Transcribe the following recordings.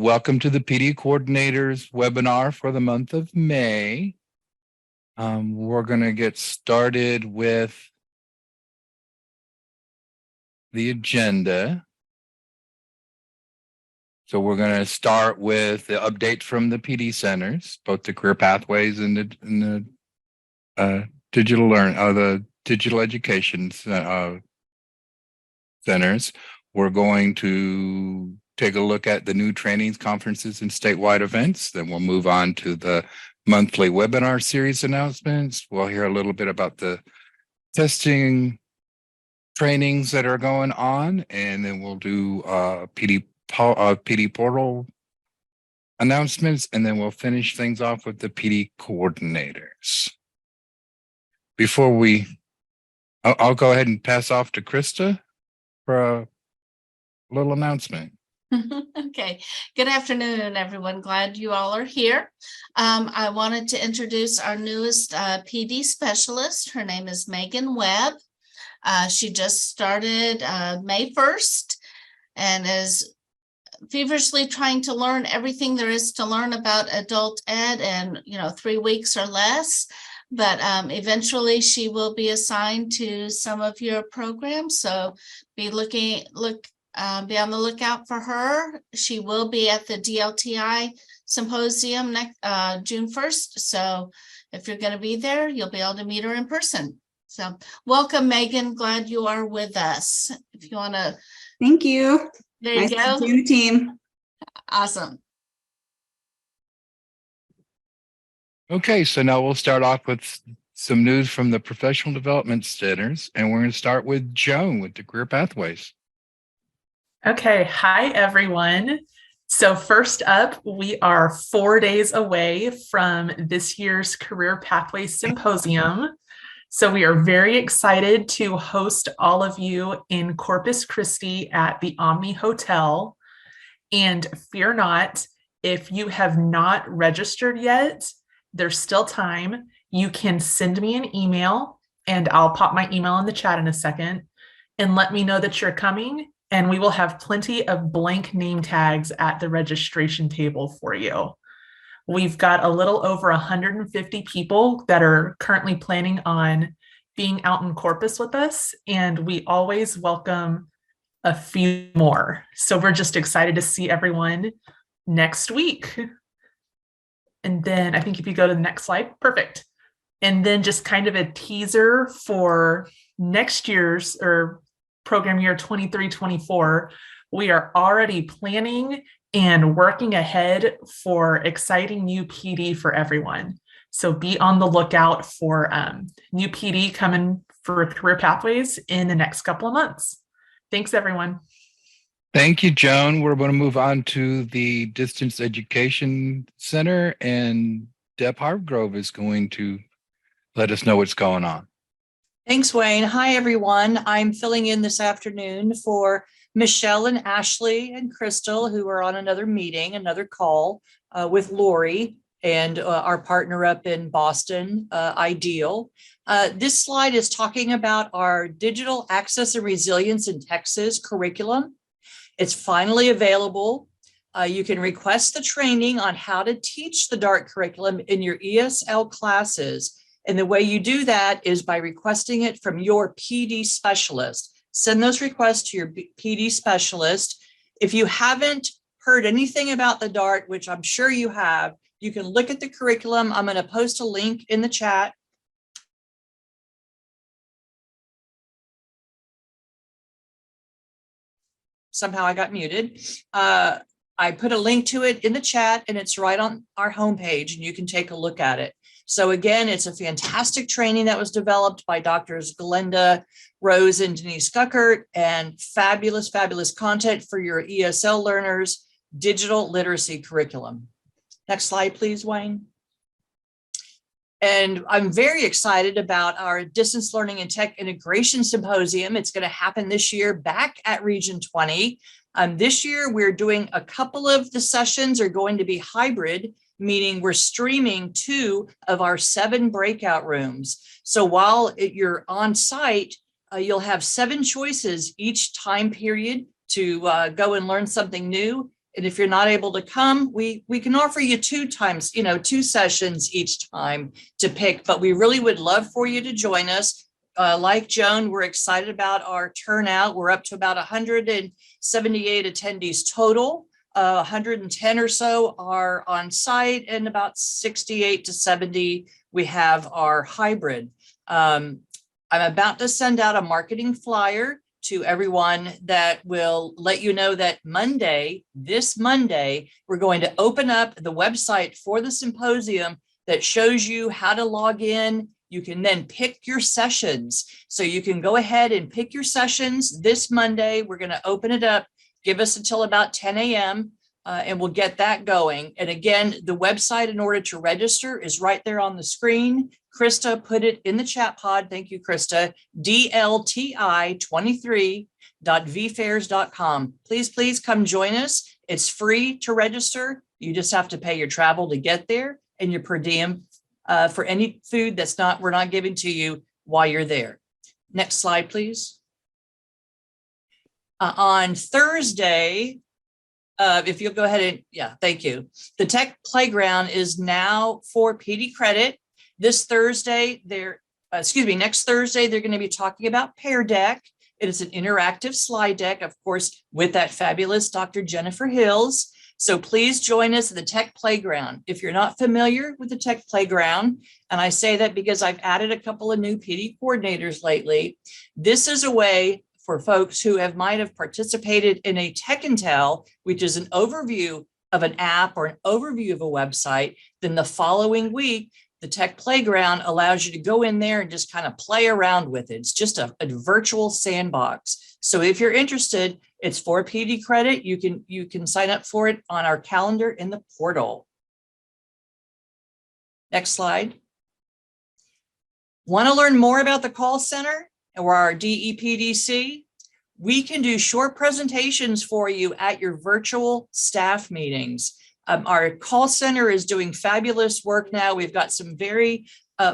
welcome to the PD Coordinators webinar for the month of May. We're going to get started with the agenda. So we're going to start with the updates from the PD centers, both the career pathways and the digital education centers. We're going to take a look at the new trainings, conferences, and statewide events. Then we'll move on to the monthly webinar series announcements. We'll hear a little bit about the testing trainings that are going on, and then we'll do PD portal announcements, and then we'll finish things off with the PD coordinators. Before I'll go ahead and pass off to Krista for a little announcement. Okay, good afternoon, everyone. Glad you all are here. I wanted to introduce our newest PD specialist. Her name is Megan Webb. She just started May 1st and is feverishly trying to learn everything there is to learn about adult ed in 3 weeks or less. But eventually she will be assigned to some of your programs. So be on the lookout for her. She will be at the DLTI symposium next June 1st. So if you're going to be there, you'll be able to meet her in person. So welcome, Megan. Glad you are with us. If you want to. Thank you. There you nice go. To see you, team. Awesome. Okay, so now we'll start off with some news from the professional development centers, and we're going to start with Joan with the career pathways. Okay, hi everyone. So first up, we are 4 days away from this year's Career Pathways Symposium. So we are very excited to host all of you in Corpus Christi at the Omni Hotel. And fear not, if you have not registered yet, there's still time. You can send me an email, and I'll pop my email in the chat in a second, and let me know that you're coming. And we will have plenty of blank name tags at the registration table for you. We've got a little over 150 people that are currently planning on being out in Corpus with us, and we always welcome a few more. So we're just excited to see everyone next week. And then I think if you go to the next slide, perfect. And then just kind of a teaser for next year's or program year 23-24, we are already planning and working ahead for exciting new PD for everyone. So be on the lookout for new PD coming for Career Pathways in the next couple of months. Thanks, everyone. Thank you, Joan. We're going to move on to the Distance Education Center, and Deb Hargrove is going to let us know what's going on. Thanks, Wayne. Hi, everyone. I'm filling in this afternoon for Michelle and Ashley and Crystal, who are on another meeting, another call with Lori and our partner up in Boston, Ideal. This slide is talking about our Digital Access and Resilience in Texas curriculum. It's finally available. You can request the training on how to teach the DART curriculum in your ESL classes. And the way you do that is by requesting it from your PD specialist. Send those requests to your PD specialist. If you haven't heard anything about the DART, which I'm sure you have, you can look at the curriculum. I'm going to post a link in the chat. Somehow I got muted. I put a link to it in the chat, and it's right on our homepage, and you can take a look at it. So again, it's a fantastic training that was developed by Drs. Glenda Rose and Denise Guckert, and fabulous, fabulous content for your ESL learners, digital literacy curriculum. Next slide, please, Wayne. And I'm very excited about our Distance Learning and Tech Integration Symposium. It's going to happen this year back at Region 20. This year, we're doing a couple of the sessions are going to be hybrid, meaning we're streaming 2 of our 7 breakout rooms. So while you're on site, you'll have 7 choices each time period to go and learn something new. And if you're not able to come, we can offer you 2 times, 2 sessions each time to pick, but we really would love for you to join us. Like Joan, we're excited about our turnout. We're up to about 178 attendees total. 110 or so are on site, and about 68 to 70 we have our hybrid. I'm about to send out a marketing flyer to everyone that will let you know that this Monday, we're going to open up the website for the symposium that shows you how to log in. You can then pick your sessions. So you can go ahead and pick your sessions this Monday. We're going to open it up. Give us until about 10 a.m. And we'll get that going. And again, the website in order to register is right there on the screen. Krista put it in the chat pod. Thank you, Krista. DLTI23.vfairs.com. Please come join us. It's free to register. You just have to pay your travel to get there and your per diem for any food we're not giving to you while you're there. Next slide, please. On Thursday, if you'll go ahead and, thank you. The Tech Playground is now for PD credit. Next Thursday, they're going to be talking about Pear Deck. It is an interactive slide deck, of course, with that fabulous Dr. Jennifer Hills. So please join us at the Tech Playground. If you're not familiar with the Tech Playground, and I say that because I've added a couple of new PD coordinators lately, this is a way for folks who might have participated in a Tech and Tell, which is an overview of an app or an overview of a website. Then the following week, the Tech Playground allows you to go in there and just kind of play around with it. It's just a virtual sandbox. So if you're interested, it's for PD credit. You can sign up for it on our calendar in the portal. Next slide. Want to learn more about the call center or our DEPDC? We can do short presentations for you at your virtual staff meetings. Our call center is doing fabulous work now. We've got some very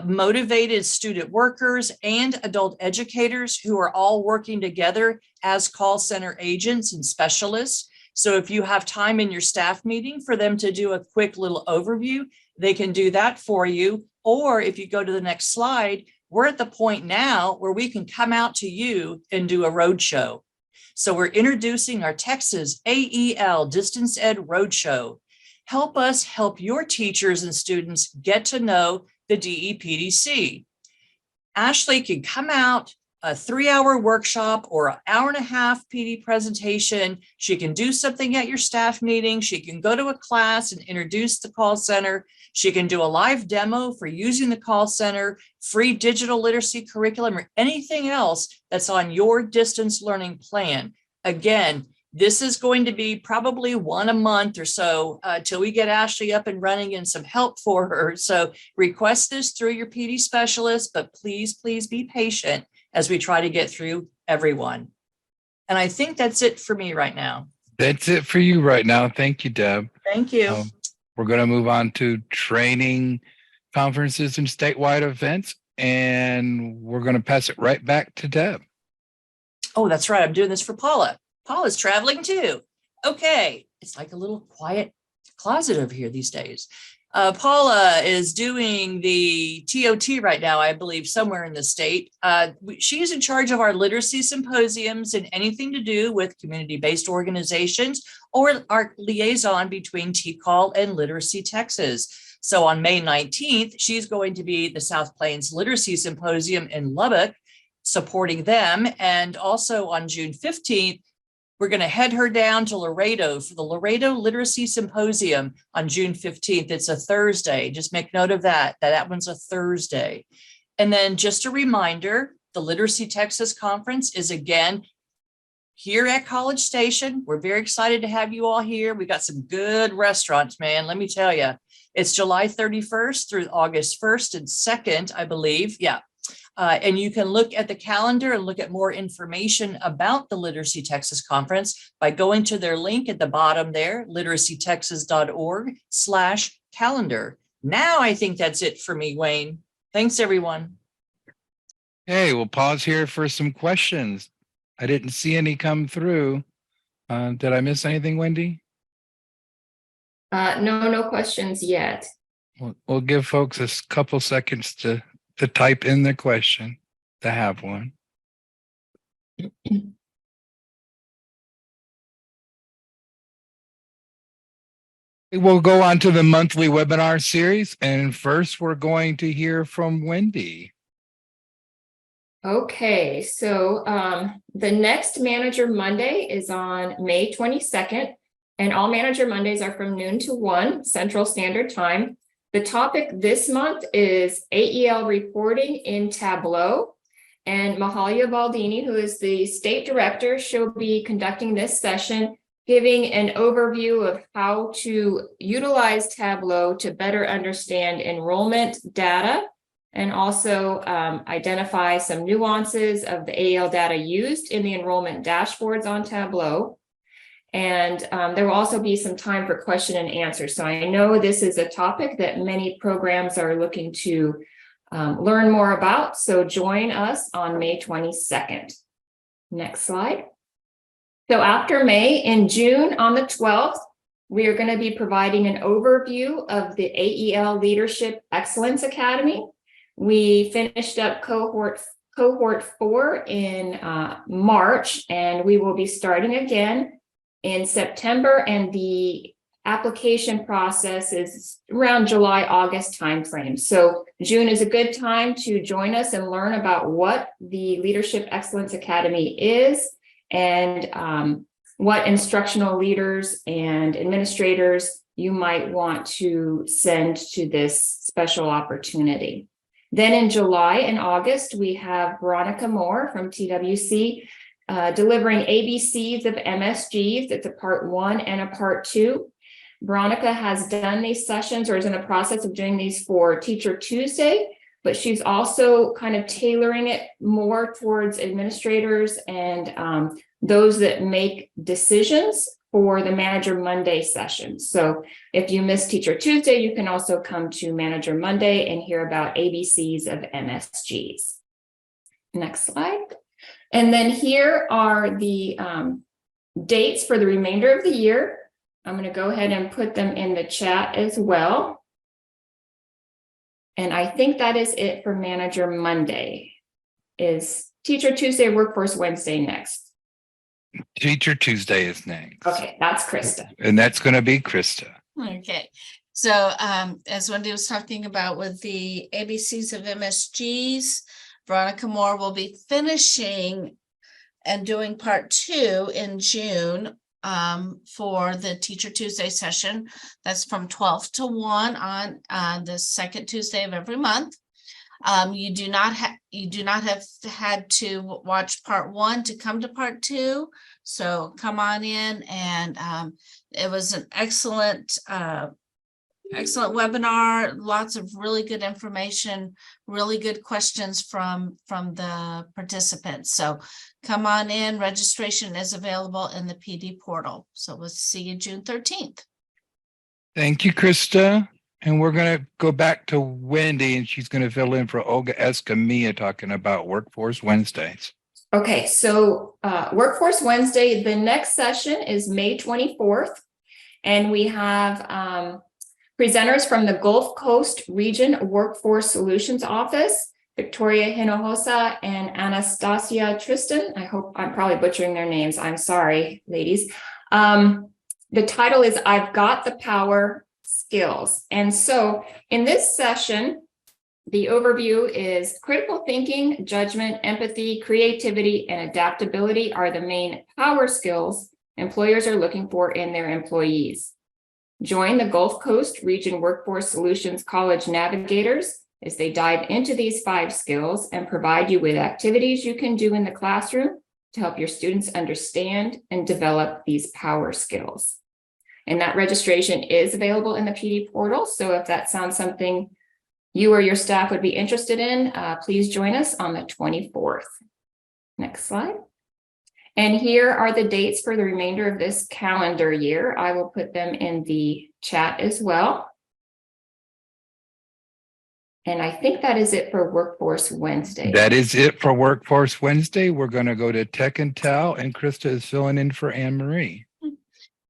motivated student workers and adult educators who are all working together as call center agents and specialists. So if you have time in your staff meeting for them to do a quick little overview, they can do that for you. Or if you go to the next slide, we're at the point now where we can come out to you and do a roadshow. So we're introducing our Texas AEL Distance Ed Roadshow. Help us help your teachers and students get to know the DEPDC. Ashley can come out, a 3-hour workshop or an 1.5-hour PD presentation. She can do something at your staff meeting. She can go to a class and introduce the call center. She can do a live demo for using the call center, free digital literacy curriculum, or anything else that's on your distance learning plan. Again, this is going to be probably 1 a month or so till we get Ashley up and running and some help for her. So request this through your PD specialist, but please be patient as we try to get through everyone. And I think that's it for me right now. That's it for you right now. Thank you, Deb. Thank you. We're going to move on to training, conferences, and statewide events. And we're going to pass it right back to Deb. Oh, that's right. I'm doing this for Paula. Paula's traveling too. Okay. It's like a little quiet closet over here these days. Paula is doing the TOT right now, I believe, somewhere in the state. She's in charge of our literacy symposiums and anything to do with community-based organizations or our liaison between TCAL and Literacy Texas. So on May 19th, she's going to be at the South Plains Literacy Symposium in Lubbock, supporting them. And also on June 15th, we're going to head her down to Laredo for the Laredo Literacy Symposium on June 15th. It's a Thursday. Just make note of that one's a Thursday. And then just a reminder, the Literacy Texas Conference is again here at College Station. We're very excited to have you all here. We got some good restaurants, man. Let me tell you, it's July 31st through August 1st and 2nd, I believe. Yeah. And you can look at the calendar and look at more information about the Literacy Texas Conference by going to their link at the bottom there, literacytexas.org/calendar. Now I think that's it for me, Wayne. Thanks, everyone. Hey, we'll pause here for some questions. I didn't see any come through. Did I miss anything, Wendy? No questions yet. We'll give folks a couple seconds to type in their question, to have one. We'll go on to the monthly webinar series, and first we're going to hear from Wendy. Okay, so the next Manager Monday is on May 22nd, and all Manager Mondays are from noon to 1 Central Standard Time. The topic this month is AEL reporting in Tableau, and Mahalia Baldini, who is the state director, she'll be conducting this session, giving an overview of how to utilize Tableau to better understand enrollment data and also identify some nuances of the AEL data used in the enrollment dashboards on Tableau. And there will also be some time for question and answer. So I know this is a topic that many programs are looking to learn more about. So join us on May 22nd. Next slide. So after May, in June on the 12th, we are going to be providing an overview of the AEL Leadership Excellence Academy. We finished up cohort 4 in March, and we will be starting again in September, and the application process is around July, August timeframe. So June is a good time to join us and learn about what the Leadership Excellence Academy is, and what instructional leaders and administrators you might want to send to this special opportunity. Then in July and August, we have Veronica Moore from TWC delivering ABCs of MSGs. It's a part 1 and a part 2. Veronica has done these sessions or is in the process of doing these for Teacher Tuesday, but she's also kind of tailoring it more towards administrators and those that make decisions for the Manager Monday session. So if you missed Teacher Tuesday, you can also come to Manager Monday and hear about ABCs of MSGs. Next slide. And then here are the dates for the remainder of the year. I'm going to go ahead and put them in the chat as well. And I think that is it for Manager Monday. Is Teacher Tuesday, Workforce Wednesday next? Teacher Tuesday is next. Okay, that's Krista. And that's going to be Krista. Okay, so as Wendy was talking about with the ABCs of MSGs, Veronica Moore will be finishing and doing part 2 in June for the Teacher Tuesday session. That's from 12 to 1 on the second Tuesday of every month. You do not have had to watch part 1 to come to part 2. So come on in, and it was an excellent webinar. Lots of really good information, really good questions from the participants. So come on in. Registration is available in the PD portal. So we'll see you June 13th. Thank you, Krista. And we're going to go back to Wendy, and she's going to fill in for Olga Escamilla talking about Workforce Wednesdays. Okay, so Workforce Wednesday, the next session is May 24th, and we have presenters from the Gulf Coast Region Workforce Solutions Office, Victoria Hinojosa and Anastasia Tristan. I hope I'm probably butchering their names. I'm sorry, ladies. The title is I've Got the Power Skills. And so in this session, the overview is critical thinking, judgment, empathy, creativity, and adaptability are the main power skills employers are looking for in their employees. Join the Gulf Coast Region Workforce Solutions College Navigators as they dive into these 5 skills and provide you with activities you can do in the classroom to help your students understand and develop these power skills. And that registration is available in the PD portal. So if that sounds something you or your staff would be interested in, please join us on the 24th. Next slide. And here are the dates for the remainder of this calendar year. I will put them in the chat as well. And I think that is it for Workforce Wednesday. That is it for Workforce Wednesday. We're going to go to Tech and Tell, and Krista is filling in for Anne Marie.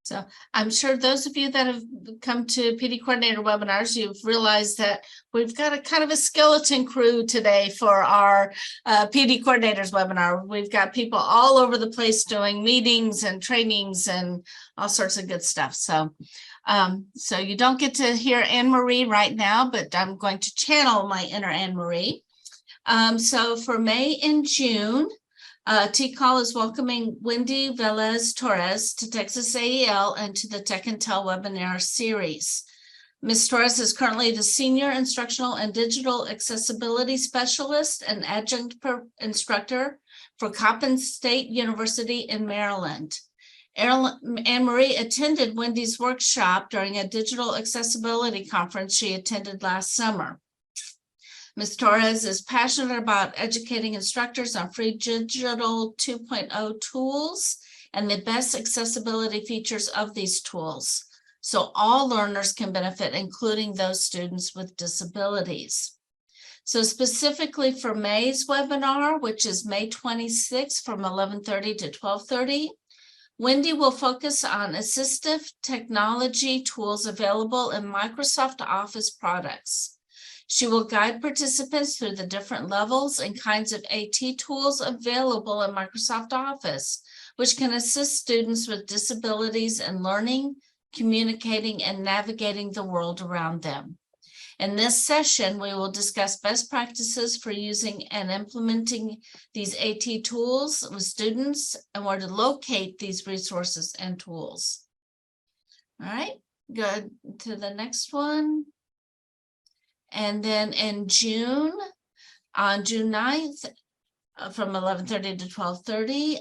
So I'm sure those of you that have come to PD coordinator webinars, you've realized that we've got a kind of a skeleton crew today for our PD coordinators webinar. We've got people all over the place doing meetings and trainings and all sorts of good stuff. So you don't get to hear Anne Marie right now, but I'm going to channel my inner Anne Marie. So for May and June, TCAL is welcoming Wendy Velez Torres to Texas AEL and to the Tech and Tell webinar series. Ms. Torres is currently the Senior Instructional and Digital Accessibility Specialist and Adjunct Instructor for Coppin State University in Maryland. Anne Marie attended Wendy's workshop during a digital accessibility conference she attended last summer. Ms. Torres is passionate about educating instructors on free digital 2.0 tools and the best accessibility features of these tools, so all learners can benefit, including those students with disabilities. So specifically for May's webinar, which is May 26th from 11:30 to 12:30, Wendy will focus on assistive technology tools available in Microsoft Office products. She will guide participants through the different levels and kinds of AT tools available in Microsoft Office, which can assist students with disabilities in learning, communicating, and navigating the world around them. In this session, we will discuss best practices for using and implementing these AT tools with students and where to locate these resources and tools. All right, go to the next one. And then in June, on June 9th, from 11:30 to 12:30,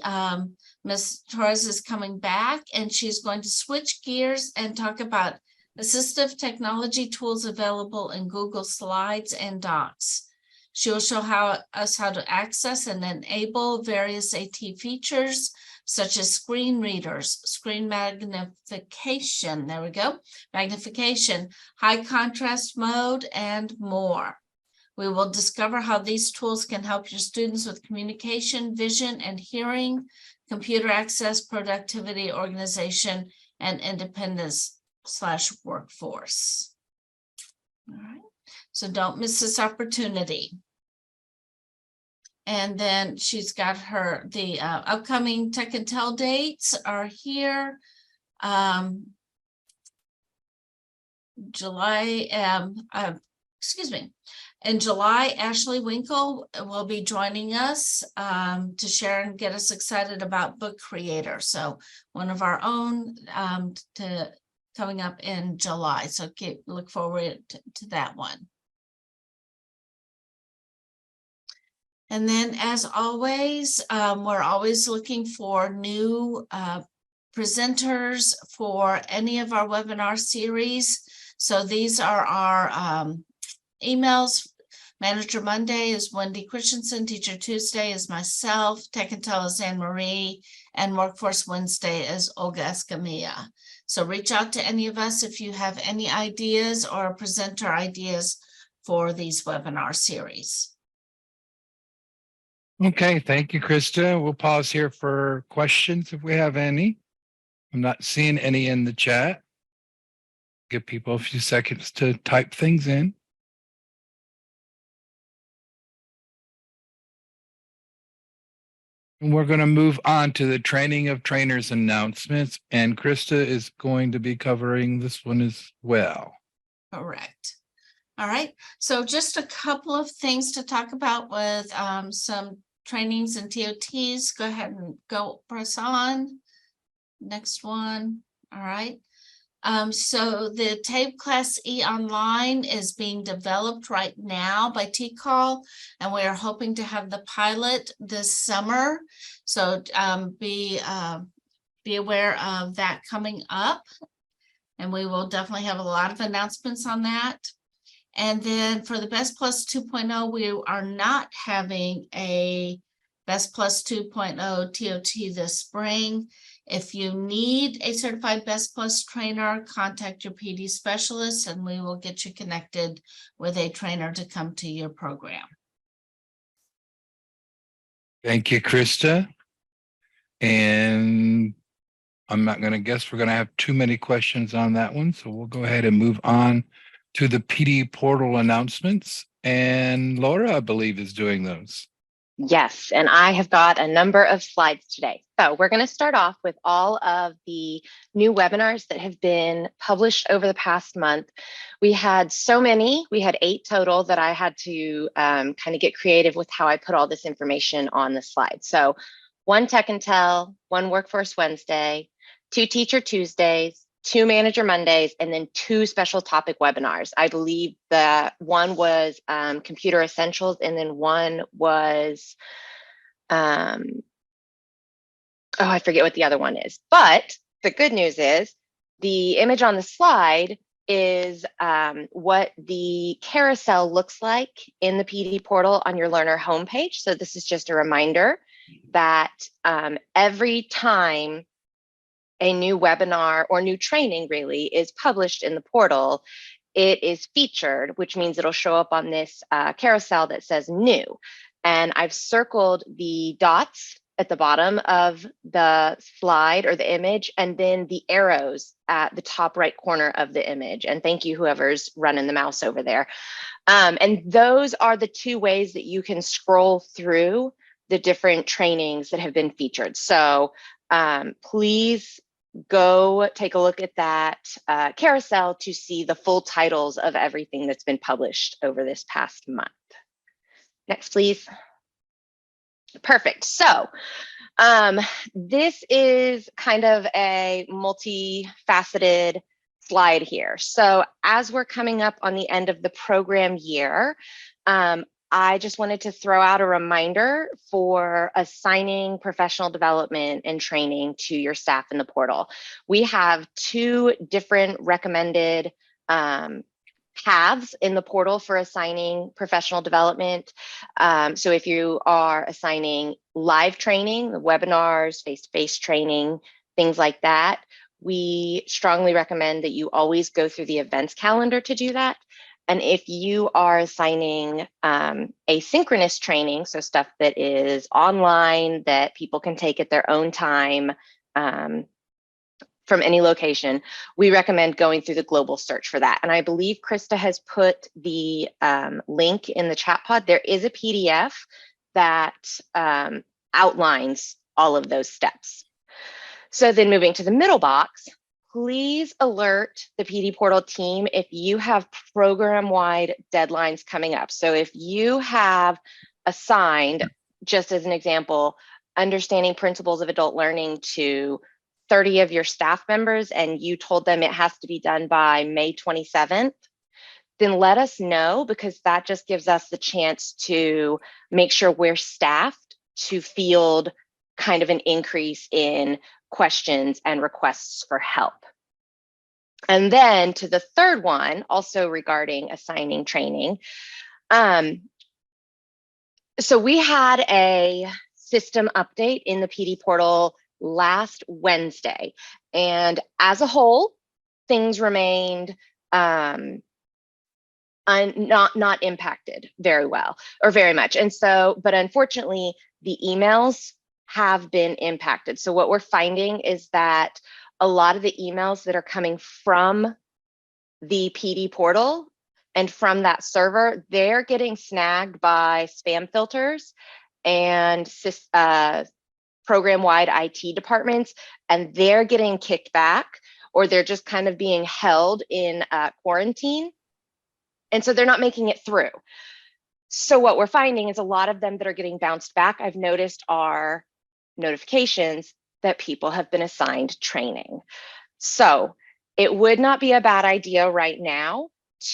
Ms. Torres is coming back and she's going to switch gears and talk about assistive technology tools available in Google Slides and Docs. She will show us how to access and enable various AT features, such as screen readers, screen magnification, there we go, magnification, high contrast mode, and more. We will discover how these tools can help your students with communication, vision, and hearing, computer access, productivity, organization, and independence/workforce. All right, so don't miss this opportunity. And then she's got the upcoming Tech and Tell dates are here. In July, Ashley Winkle will be joining us to share and get us excited about Book Creator. So one of our own coming up in July. So look forward to that one. And then, as always, we're always looking for new presenters for any of our webinar series. So these are our emails. Manager Monday is Wendy Christensen, Teacher Tuesday is myself, Tech and Tell is Anne Marie, and Workforce Wednesday is Olga Escamilla. So reach out to any of us if you have any ideas or presenter ideas for these webinar series. Okay, thank you, Krista. We'll pause here for questions if we have any. I'm not seeing any in the chat. Give people a few seconds to type things in. And we're going to move on to the training of trainers announcements, and Krista is going to be covering this one as well. Correct. All right, so just a couple of things to talk about with some trainings and TOTs. Go ahead and press on. Next one. All right. So the TABE Class E Online is being developed right now by TCAL, and we are hoping to have the pilot this summer. So be aware of that coming up, and we will definitely have a lot of announcements on that. And then for the Best Plus 2.0, we are not having a Best Plus 2.0 TOT this spring. If you need a certified Best Plus trainer, contact your PD specialist and we will get you connected with a trainer to come to your program. Thank you, Krista. And I'm not going to guess we're going to have too many questions on that one. So we'll go ahead and move on to the PD portal announcements. And Laura, I believe, is doing those. Yes, and I have got a number of slides today. So we're going to start off with all of the new webinars that have been published over the past month. We had so many, we had 8 total that I had to kind of get creative with how I put all this information on the slide. So 1 Tech and Tell, 1 Workforce Wednesday, 2 Teacher Tuesdays, 2 Manager Mondays, and then 2 special topic webinars. I believe that one was Computer Essentials, and then one was, I forget what the other one is. But the good news is the image on the slide is what the carousel looks like in the PD portal on your learner homepage. So this is just a reminder that every time a new webinar or new training really is published in the portal, it is featured, which means it'll show up on this carousel that says new. And I've circled the dots at the bottom of the slide or the image, and then the arrows at the top right corner of the image. And thank you, whoever's running the mouse over there. And those are the 2 ways that you can scroll through the different trainings that have been featured. So please go take a look at that carousel to see the full titles of everything that's been published over this past month. Next, please. Perfect. So this is kind of a multifaceted slide here. So as we're coming up on the end of the program year, I just wanted to throw out a reminder for assigning professional development and training to your staff in the portal. We have 2 different recommended paths in the portal for assigning professional development. So if you are assigning live training, webinars, face-to-face training, things like that, we strongly recommend that you always go through the events calendar to do that. And if you are assigning asynchronous training, so stuff that is online that people can take at their own time from any location, we recommend going through the global search for that. And I believe Krista has put the link in the chat pod. There is a PDF that outlines all of those steps. So then moving to the middle box, please alert the PD portal team if you have program-wide deadlines coming up. So if you have assigned, just as an example, understanding principles of adult learning to 30 of your staff members and you told them it has to be done by May 27th, then let us know, because that just gives us the chance to make sure we're staffed to field kind of an increase in questions and requests for help. And then to the third one, also regarding assigning training. So we had a system update in the PD portal last Wednesday, and as a whole, things remained not impacted very well or very much. And so, but unfortunately, the emails have been impacted. So what we're finding is that a lot of the emails that are coming from the PD portal and from that server, they're getting snagged by spam filters and program-wide IT departments, and they're getting kicked back, or they're just kind of being held in quarantine. And so they're not making it through. So what we're finding is a lot of them that are getting bounced back, I've noticed, are notifications that people have been assigned training. So it would not be a bad idea right now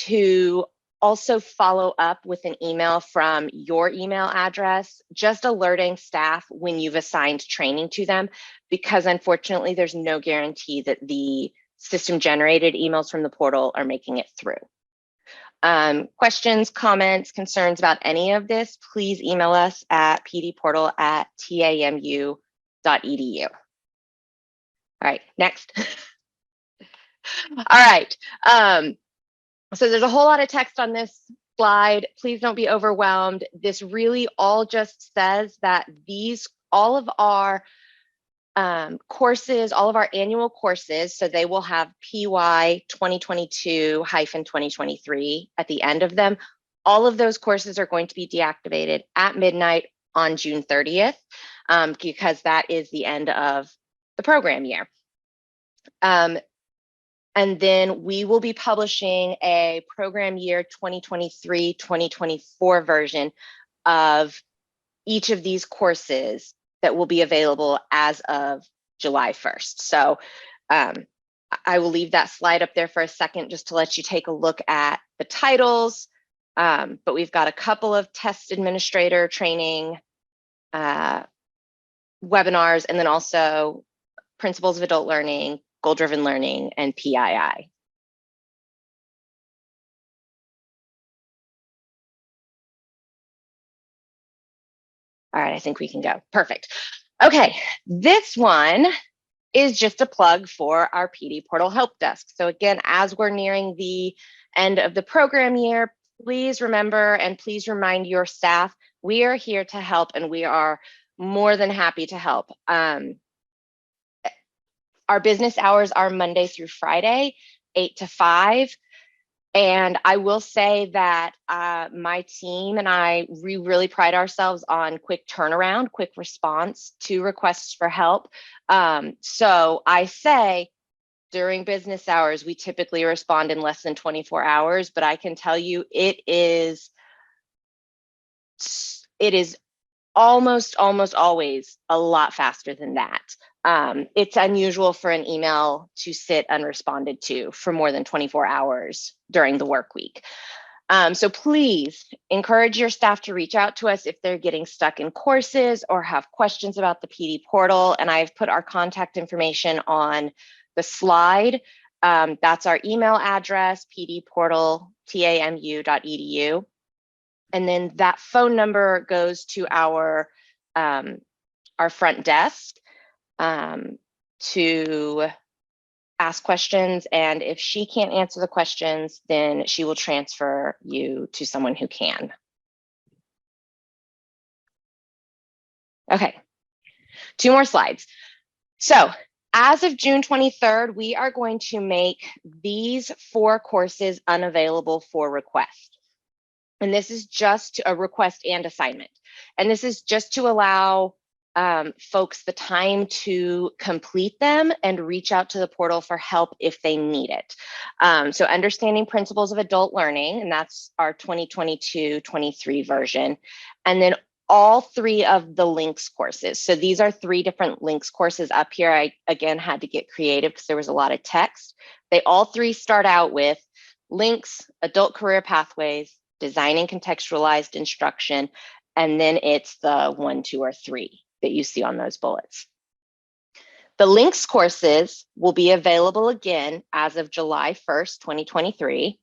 to also follow up with an email from your email address, just alerting staff when you've assigned training to them, because unfortunately, there's no guarantee that the system generated emails from the portal are making it through. Questions, comments, concerns about any of this, please email us at pdportal@tamu.edu. All right, next. All right. So there's a whole lot of text on this slide. Please don't be overwhelmed. This really all just says that all of our courses, all of our annual courses. So they will have PY 2022-2023 at the end of them. All of those courses are going to be deactivated at midnight on June 30th, because that is the end of the program year. And then we will be publishing a program year 2023-2024 version of each of these courses that will be available as of July 1st. So I will leave that slide up there for a second just to let you take a look at the titles. But we've got a couple of test administrator training webinars, and then also Principles of Adult Learning, Goal-Driven Learning, and PII. All right, I think we can go. Perfect. Okay, this one is just a plug for our PD Portal Help Desk. So again, as we're nearing the end of the program year, please remember and please remind your staff, we are here to help, and we are more than happy to help. Our business hours are Monday through Friday, 8 to 5. And I will say that my team and I, we really pride ourselves on quick turnaround, quick response to requests for help. So I say during business hours, we typically respond in less than 24 hours, but I can tell you it is almost always a lot faster than that. It's unusual for an email to sit unresponded to for more than 24 hours during the work week. So please encourage your staff to reach out to us if they're getting stuck in courses or have questions about the PD portal. And I've put our contact information on the slide. That's our email address, pdportal.tamu.edu. And then that phone number goes to our front desk to ask questions. And if she can't answer the questions, then she will transfer you to someone who can. Okay, 2 more slides. So as of June 23rd, we are going to make these 4 courses unavailable for request. And this is just a request and assignment. And this is just to allow folks the time to complete them and reach out to the portal for help if they need it. So understanding principles of adult learning, and that's our 2022-23 version. And then all 3 of the links courses. So these are 3 different links courses up here. I, again, had to get creative because there was a lot of text. They all 3 start out with links, adult career pathways, designing contextualized instruction, and then it's the 1, 2, or 3 that you see on those bullets. The links courses will be available again as of July 1st, 2023.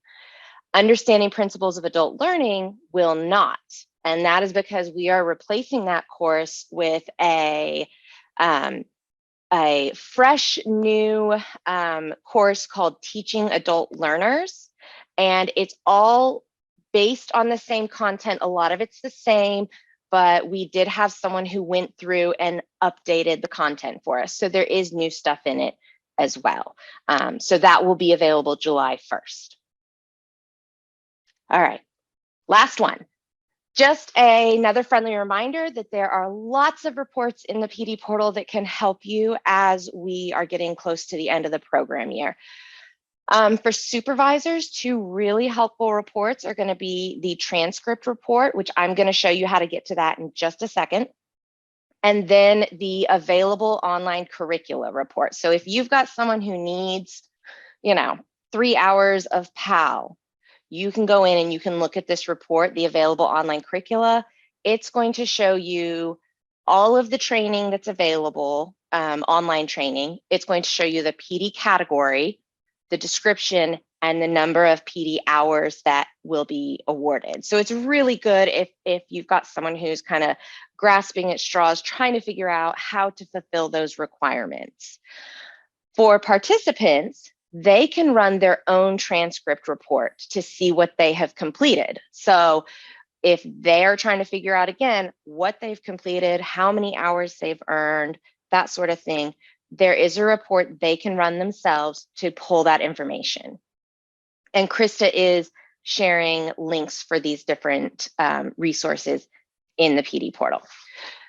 Understanding principles of adult learning will not. And that is because we are replacing that course with a fresh new course called Teaching Adult Learners. And it's all based on the same content. A lot of it's the same, but we did have someone who went through and updated the content for us. So there is new stuff in it as well. So that will be available July 1st. All right, last one. Just another friendly reminder that there are lots of reports in the PD portal that can help you as we are getting close to the end of the program year. For supervisors, 2 really helpful reports are going to be the transcript report, which I'm going to show you how to get to that in just a second. And then the available online curricula report. So if you've got someone who needs, 3 hours of PAL, you can go in and you can look at this report, the available online curricula. It's going to show you all of the training that's available, online training. It's going to show you the PD category, the description, and the number of PD hours that will be awarded. So it's really good if you've got someone who's kind of grasping at straws, trying to figure out how to fulfill those requirements. For participants, they can run their own transcript report to see what they have completed. So if they're trying to figure out, again, what they've completed, how many hours they've earned, that sort of thing, there is a report they can run themselves to pull that information. And Krista is sharing links for these different resources in the PD portal.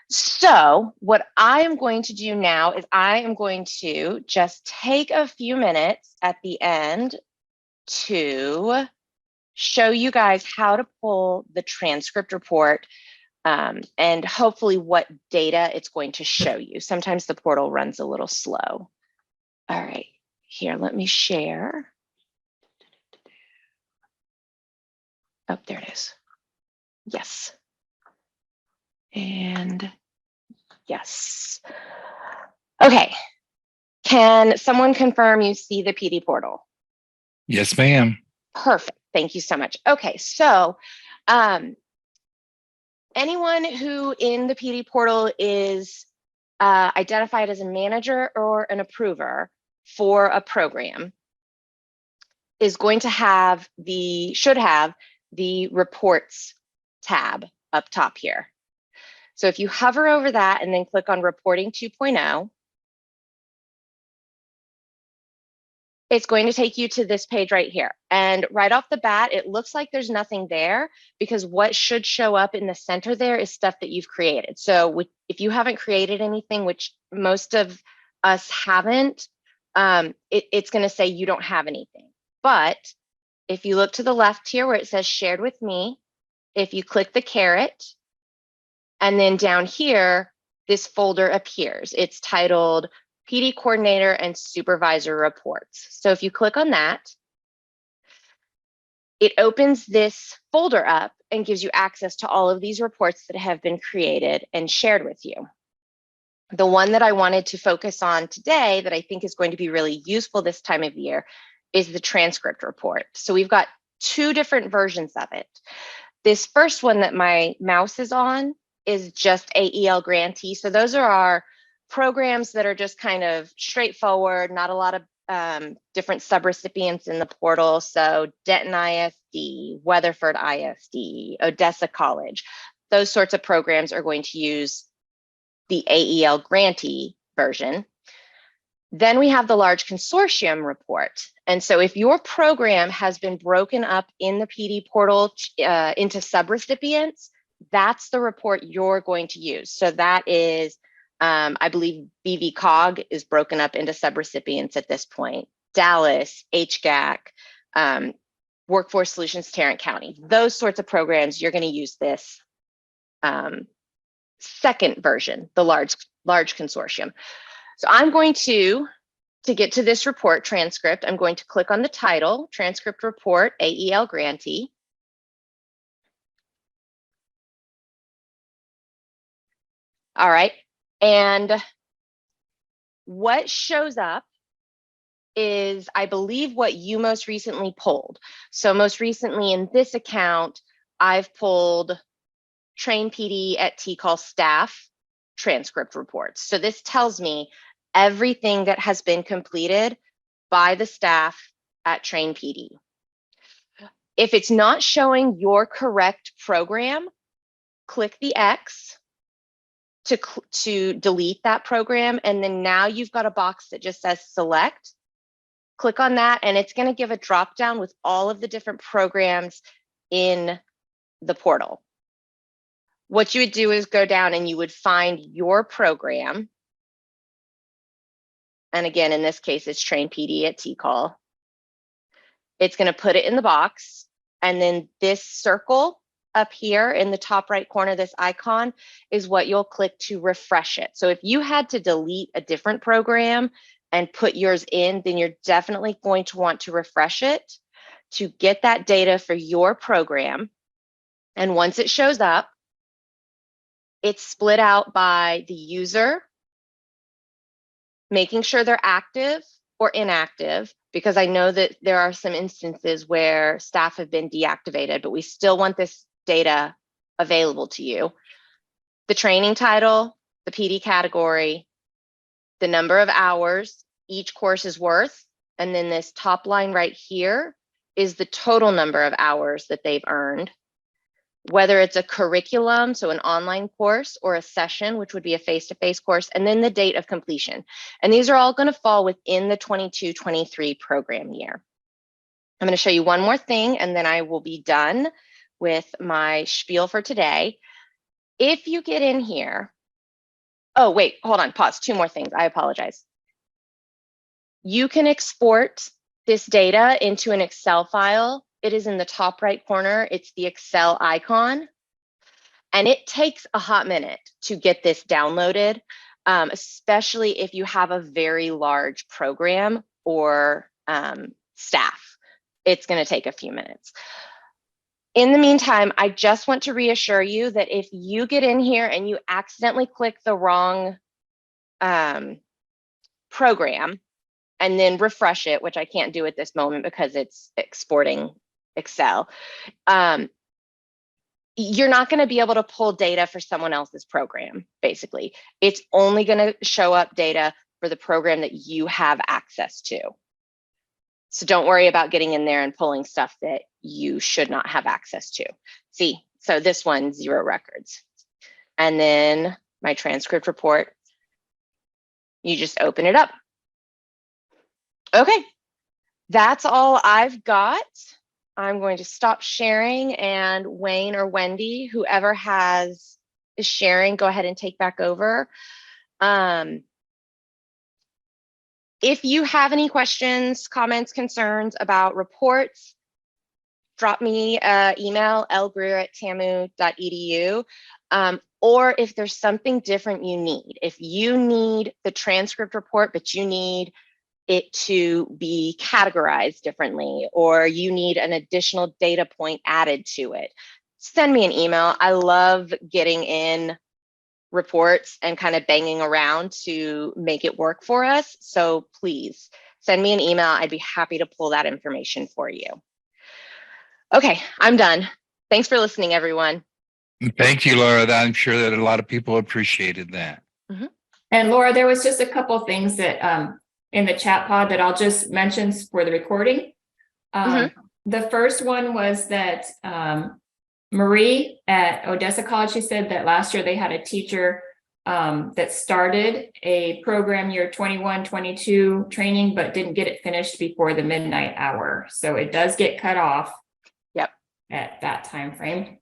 So what I am going to do now is I am going to just take a few minutes at the end to show you guys how to pull the transcript report and hopefully what data it's going to show you. Sometimes the portal runs a little slow. All right, here, let me share. Oh, there it is. Yes. And yes. Okay. Can someone confirm you see the PD portal? Yes, ma'am. Perfect. Thank you so much. Okay, so anyone who in the PD portal is identified as a manager or an approver for a program is going to have should have the reports tab up top here. So if you hover over that and then click on reporting 2.0, it's going to take you to this page right here. And right off the bat, it looks like there's nothing there because what should show up in the center there is stuff that you've created. So if you haven't created anything, which most of us haven't, it's going to say you don't have anything. But if you look to the left here where it says shared with me, if you click the caret, and then down here, this folder appears. It's titled PD Coordinator and Supervisor Reports. So if you click on that, it opens this folder up and gives you access to all of these reports that have been created and shared with you. The one that I wanted to focus on today that I think is going to be really useful this time of year is the transcript report. So we've got two different versions of it. This first one that my mouse is on is just AEL grantee. So those are our programs that are just kind of straightforward, not a lot of different subrecipients in the portal. So Denton ISD, Weatherford ISD, Odessa College, those sorts of programs are going to use the AEL grantee version. Then we have the large consortium report. And so if your program has been broken up in the PD portal into subrecipients, that's the report you're going to use. So that is, I believe BVCOG is broken up into subrecipients at this point. Dallas, HGAC, Workforce Solutions Tarrant County, those sorts of programs, you're going to use this second version, the large consortium. So I'm going to get to this report transcript, I'm going to click on the title, Transcript Report, AEL Grantee. All right, and what shows up is, I believe, what you most recently pulled. So most recently in this account, I've pulled Train PD at TCall staff transcript reports. So this tells me everything that has been completed by the staff at Train PD. If it's not showing your correct program, click the X to delete that program. And then now you've got a box that just says select. Click on that and it's going to give a drop down with all of the different programs in the portal. What you would do is go down and you would find your program. And again, in this case, it's Train PD at TCall. It's going to put it in the box. And then this circle up here in the top right corner, this icon is what you'll click to refresh it. So if you had to delete a different program and put yours in, then you're definitely going to want to refresh it to get that data for your program. And once it shows up, it's split out by the user, making sure they're active or inactive, because I know that there are some instances where staff have been deactivated, but we still want this data available to you. The training title, the PD category, the number of hours each course is worth, and then this top line right here is the total number of hours that they've earned. whether it's a curriculum, so an online course, or a session, which would be a face-to-face course, and then the date of completion. And these are all going to fall within the 22-23 program year. I'm going to show you one more thing, and then I will be done with my spiel for today. If you get in here, oh, wait, hold on, pause, 2 more things. I apologize. You can export this data into an Excel file. It is in the top right corner. It's the Excel icon. And it takes a hot minute to get this downloaded, especially if you have a very large program or staff. It's going to take a few minutes. In the meantime, I just want to reassure you that if you get in here and you accidentally click the wrong program and then refresh it, which I can't do at this moment because it's exporting Excel, you're not going to be able to pull data for someone else's program, basically. It's only going to show up data for the program that you have access to. So don't worry about getting in there and pulling stuff that you should not have access to. See, so this one, 0 records. And then my transcript report, you just open it up. Okay, that's all I've got. I'm going to stop sharing, and Wayne or Wendy, whoever is sharing, go ahead and take back over. If you have any questions, comments, concerns about reports, drop me an email, lgreer@tamu.edu. Or if there's something different you need, if you need the transcript report, but you need it to be categorized differently, or you need an additional data point added to it, send me an email. I love getting in reports and kind of banging around to make it work for us. So please send me an email. I'd be happy to pull that information for you. Okay, I'm done. Thanks for listening, everyone. Thank you, Laura. I'm sure that a lot of people appreciated that. And Laura, there was just a couple of things that in the chat pod that I'll just mention for the recording. The first one was that Marie at Odessa College, she said that last year they had a teacher that started a program year 21-22 training, but didn't get it finished before the midnight hour. So it does get cut off at that time frame.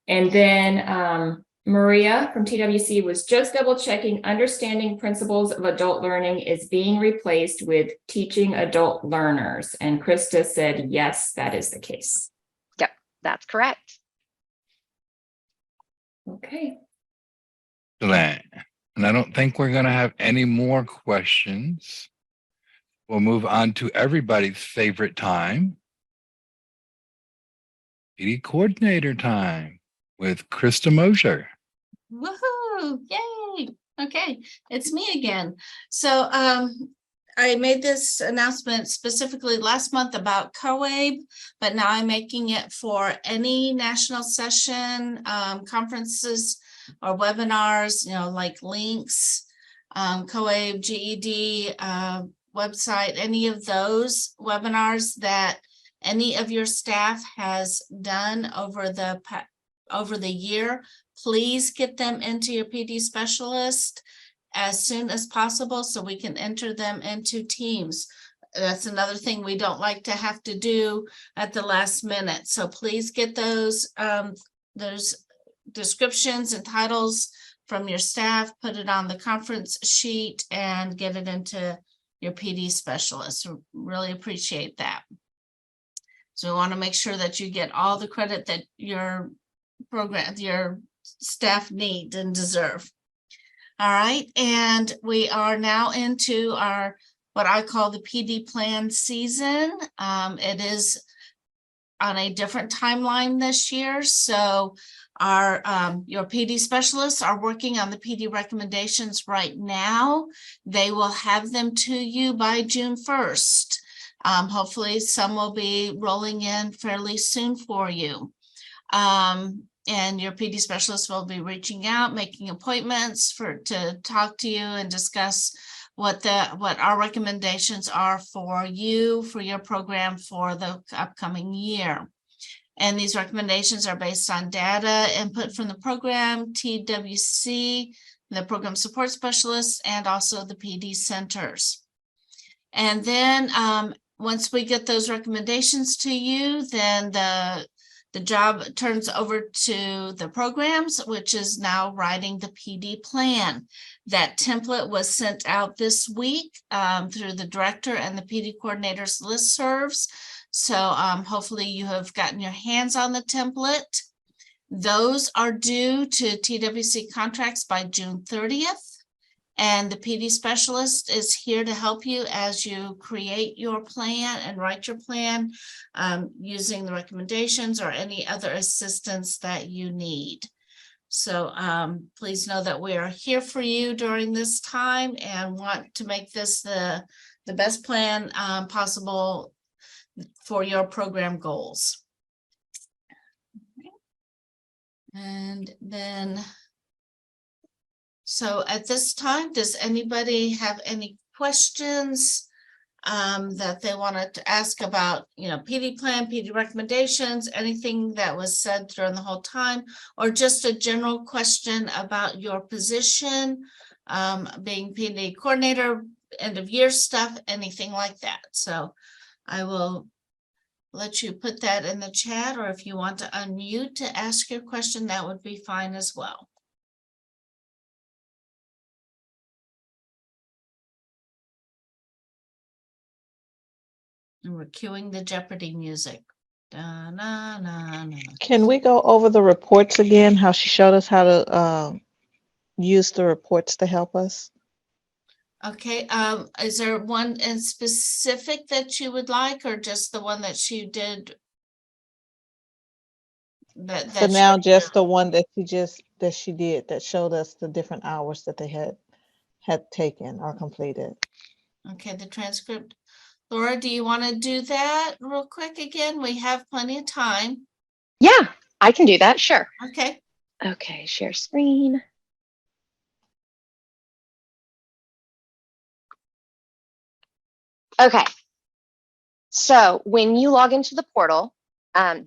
And then Maria from TWC was just double checking, understanding principles of adult learning is being replaced with teaching adult learners. And Krista said, yes, that is the case. Yep, that's correct. Okay. Excellent. And I don't think we're going to have any more questions. We'll move on to everybody's favorite time. PD coordinator time with Krista Mosier. Woohoo! Yay! Okay, it's me again. So I made this announcement specifically last month about COABE, but now I'm making it for any national session, conferences or webinars, like links, COABE, GED, website, any of those webinars that any of your staff has done over the year. Please get them into your PD specialist as soon as possible so we can enter them into Teams. That's another thing we don't like to have to do at the last minute. So please get those descriptions and titles from your staff, put it on the conference sheet, and get it into your PD specialist. Really appreciate that. So we want to make sure that you get all the credit that your staff need and deserve. All right, and we are now into our what I call the PD plan season. It is on a different timeline this year, so our your PD specialists are working on the PD recommendations right now. They will have them to you by June 1st. Hopefully some will be rolling in fairly soon for you. And your PD specialist will be reaching out, making appointments to talk to you and discuss what our recommendations are for you, for your program for the upcoming year. And these recommendations are based on data input from the program, TWC, the program support specialists, and also the PD centers. And then once we get those recommendations to you, then the job turns over to the programs, which is now writing the PD plan. That template was sent out this week through the director and the PD coordinators listservs. So hopefully you have gotten your hands on the template. Those are due to TWC contracts by June 30th. And the PD specialist is here to help you as you create your plan and write your plan using the recommendations or any other assistance that you need. So please know that we are here for you during this time and want to make this the best plan possible for your program goals. And then, so at this time, does anybody have any questions that they wanted to ask about, PD plan, PD recommendations, anything that was said during the whole time, or just a general question about your position, being PD coordinator, end of year stuff, anything like that? So I will let you put that in the chat, or if you want to unmute to ask your question, that would be fine as well. And we're cueing the Jeopardy music. Da, na, na, na. Can we go over the reports again? How she showed us how to use the reports to help us? Okay, is there one in specific that you would like, or just the one that she did? For now, just the one that she did that showed us the different hours that they had taken or completed. Okay, the transcript. Laura, do you want to do that real quick again? We have plenty of time. Yeah, I can do that. Sure. Okay. Okay, share screen. Okay. So when you log into the portal,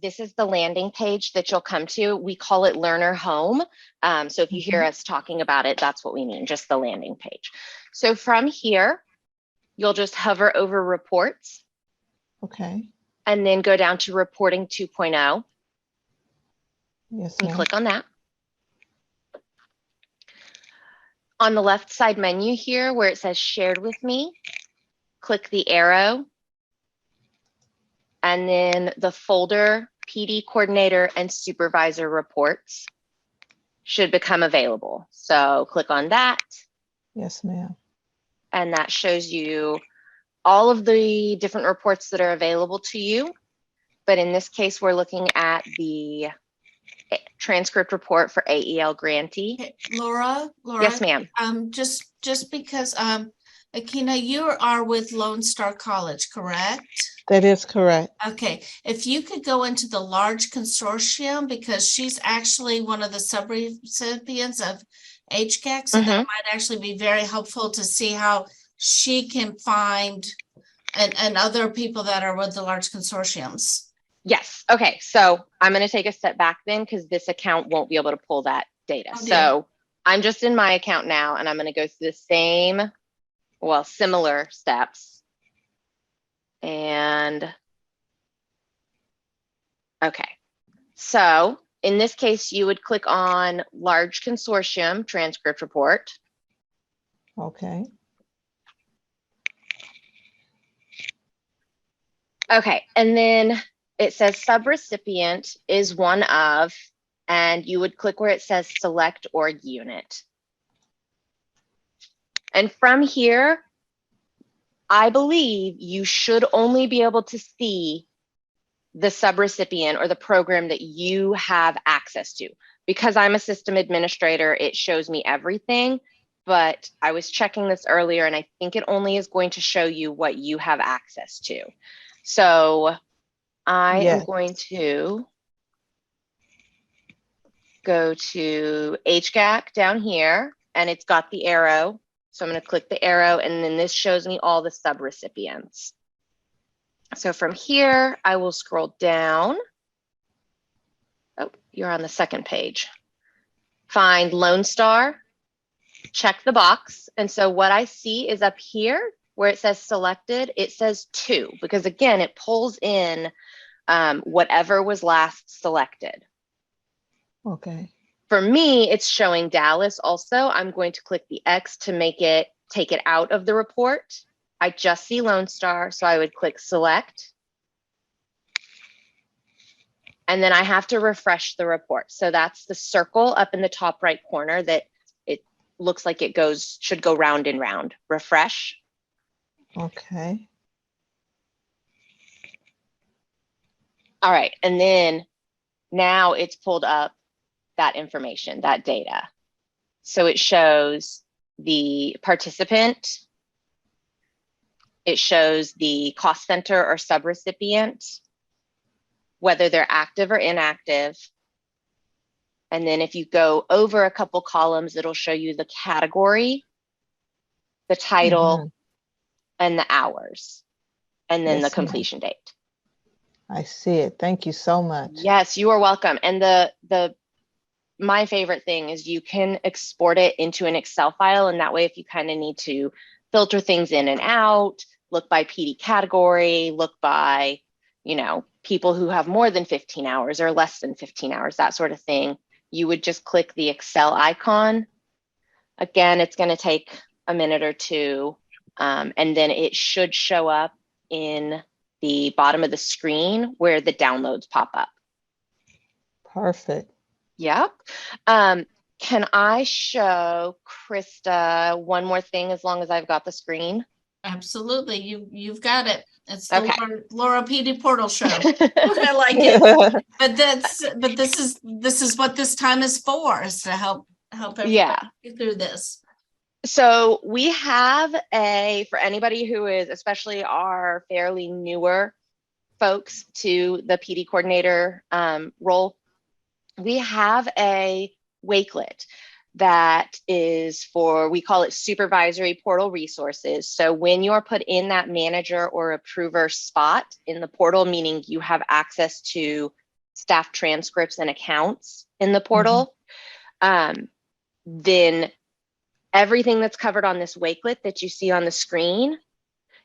this is the landing page that you'll come to. We call it Learner Home. So if you hear us talking about it, that's what we mean, just the landing page. So from here, you'll just hover over reports. Okay. And then go down to reporting 2.0. Yes, and ma'am. click on that. On the left side menu here where it says shared with me, click the arrow. And then the folder PD coordinator and supervisor reports should become available. So click on that. Yes, ma'am. And that shows you all of the different reports that are available to you. But in this case, we're looking at the transcript report for AEL grantee. Okay, Laura. Yes, ma'am. Just because Akina, you are with Lone Star College, correct? That is correct. Okay, if you could go into the large consortium, because she's actually one of the sub-recipients of HCAC, so that might actually be very helpful to see how she can find and other people that are with the large consortiums. Yes. Okay. So I'm going to take a step back then, because this account won't be able to pull that data. Oh, dear. So I'm just in my account now, and I'm going to go through the same, well, similar steps. And okay. So in this case, you would click on large consortium transcript report. Okay. Okay. And then it says subrecipient is one of, and you would click where it says select org unit. And from here, I believe you should only be able to see the subrecipient or the program that you have access to. Because I'm a system administrator, it shows me everything, but I was checking this earlier and I think it only is going to show you what you have access to. So I am going to go to HCAC down here, and it's got the arrow. So I'm going to click the arrow, and then this shows me all the subrecipients. So from here, I will scroll down you're on the second page. Find Lone Star, check the box. And so what I see is up here where it says selected, it says 2, because again, it pulls in whatever was last selected. Okay. For me, it's showing Dallas also. I'm going to click the X to take it out of the report. I just see Lone Star, so I would click select. And then I have to refresh the report. So that's the circle up in the top right corner that it looks like it should go round and round. Refresh. Okay. All right, and then now it's pulled up that information, that data. So it shows the participant, it shows the cost center or subrecipient, whether they're active or inactive. And then if you go over a couple columns, it'll show you the category, the title, and the hours, and then the Yes, ma'am. completion date. I see it. Thank you so much. Yes, you are welcome. And my favorite thing is you can export it into an Excel file. And that way, if you kind of need to filter things in and out, look by PD category, look by, people who have more than 15 hours or less than 15 hours, that sort of thing, you would just click the Excel icon. Again, it's going to take a minute or two, and then it should show up in the bottom of the screen where the downloads pop up. Perfect. Yep. Can I show Krista one more thing as long as I've got the screen? Absolutely. You've got it. It's the Okay. Laura PD Portal Show. I like it. But this is what this time is for, is to help everybody get through this. So we have for anybody who is, especially our fairly newer folks to the PD coordinator role, we have a Wakelet that is we call it supervisory portal resources. So when you're put in that manager or approver spot in the portal, meaning you have access to staff transcripts and accounts in the portal, then everything that's covered on this Wakelet that you see on the screen,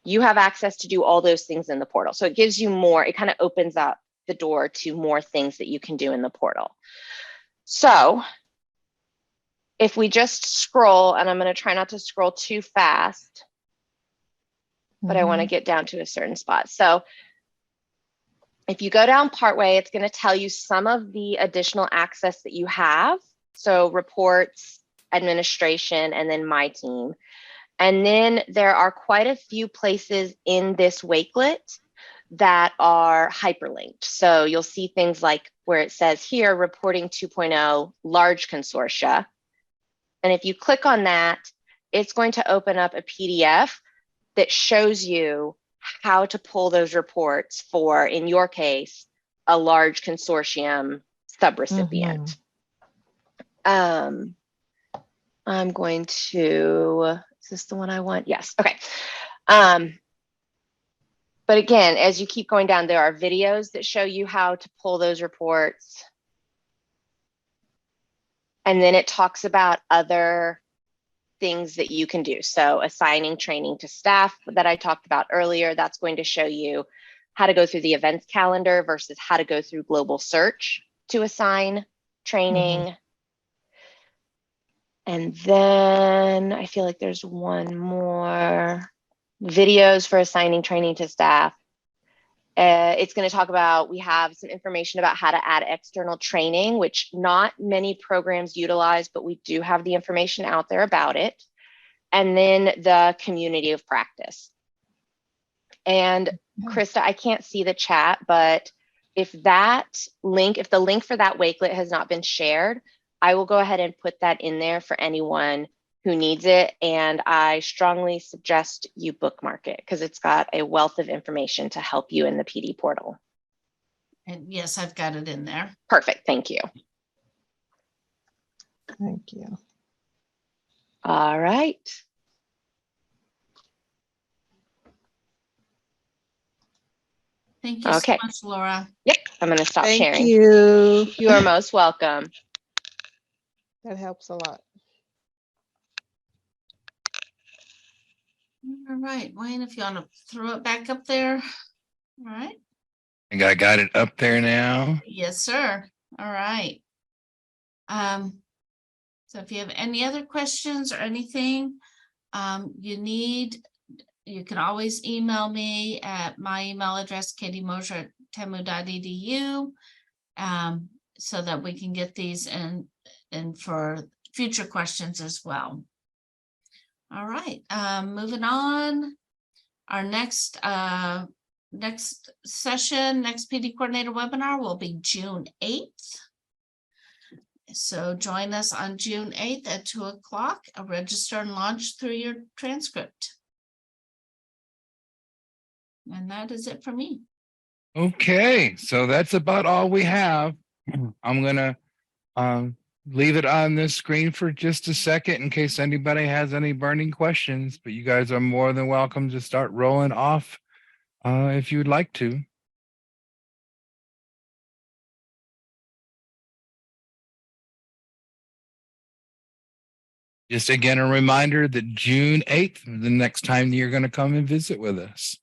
you have access to do all those things in the portal. So it gives you more, it kind of opens up the door to more things that you can do in the portal. So if we just scroll, and I'm going to try not to scroll too fast, but I want to get down to a certain spot. So if you go down partway, it's going to tell you some of the additional access that you have. So reports, administration, and then my team. And then there are quite a few places in this Wakelet that are hyperlinked. So you'll see things like where it says here, reporting 2.0 large consortia. And if you click on that, it's going to open up a PDF that shows you how to pull those reports for, in your case, a large consortium subrecipient. I'm going to, is this the one I want? Yes, okay. But again, as you keep going down, there are videos that show you how to pull those reports. And then it talks about other things that you can do. So assigning training to staff that I talked about earlier, that's going to show you how to go through the events calendar versus how to go through global search to assign training. And then I feel like there's one more, videos for assigning training to staff. It's going to talk about, we have some information about how to add external training, which not many programs utilize, but we do have the information out there about it. And then the community of practice. And Krista, I can't see the chat, but if the link for that Wakelet has not been shared, I will go ahead and put that in there for anyone who needs it. And I strongly suggest you bookmark it because it's got a wealth of information to help you in the PD portal. And yes, I've got it in there. Perfect. Thank you. Thank you. All right. Thank you so Okay. much, Laura. Yep, I'm going to stop Thank sharing. you. You are most welcome. That helps a lot. All right, Wayne, if you want to throw it back up there. All right. And I got it up there now. Yes, sir. All right. So if you have any other questions or anything, you can always email me at my email address, katiemosher@temu.edu, so that we can get these in for future questions as well. All right, moving on. Our next session, next PD coordinator webinar will be June 8th. So join us on June 8th at 2 o'clock. Register and launch through your transcript. And that is it for me. Okay, so that's about all we have. I'm gonna leave it on this screen for just a second in case anybody has any burning questions, but you guys are more than welcome to start rolling off if you'd like to. Just again, a reminder that June 8th, the next time you're going to come and visit with us.